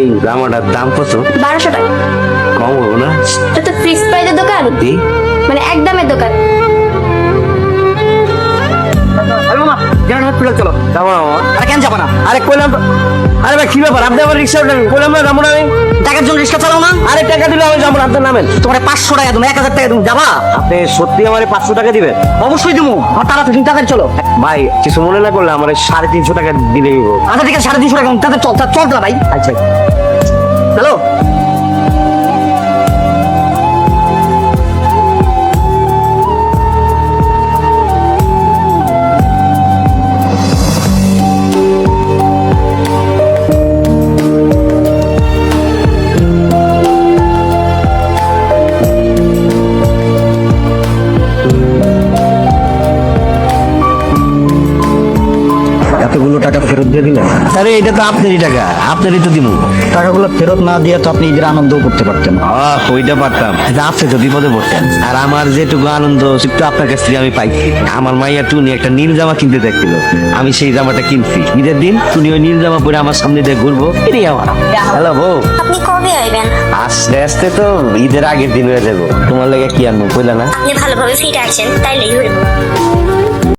এই জামাটার দাম কত? 1200 টাকা। কম হবো না? এটা তো ফ্রিজ প্রাইজের দোকান, কি? মানে একদমের দোকান। চলো যাবো না মামা। আরে কেন যাবো না? আরে কইলাম তো। আরে ভাই কি ব্যাপার, আপনি আমার রিক্সা উঠলেন, কইলাম না যাবো না আমি। টাকার জন্য রিক্সা চালাও না? আরে টাকা দিলে আমি যাবো না, আপনার নামেন। তোমার 500 টাকা তুমি 1000 টাকা তুমি যাবা? আপনি সত্যি আমার 500 টাকা দিবেন? অবশ্যই দিব। আর তাড়াতাড়ি টাকা চলো ভাই, কিছু মনে না করলে আমার 350 টাকা দিলেই হবে। আচ্ছা ঠিক আছে 350 টাকা তাতে চল চল না ভাই। আচ্ছা হ্যালো। এতগুলো টাকা ফেরত দিয়ে দিলেন? আরে এটা তো আপনারই টাকা, আপনারই তো দিব। টাকাগুলো ফেরত না দিয়ে তো আপনি ঈদের আনন্দও করতে পারতেন। ওইটা পারতাম, আপনি তো বিপদে পড়তেন। আর আমার যেটুকু আনন্দ একটু আপনার কাছ থেকে আমি পাইছি। আমার মাইয়া টুনি একটা নীল জামা কিনতে দেখছিল, আমি সেই জামাটা কিনছি। ঈদের দিন টুনি ওই নীল জামা পরে আমার সামনে দিয়ে ঘুরবো, এটাই আমার। হ্যালো বউ, আপনি কবে আইবেন? আস্তে আস্তে তো ঈদের আগের দিন হয়ে যাবো। তোমার লেগে কি আনবো কইলা না? আপনি ভালোভাবে ফিরে আসেন তাইলেই হইব।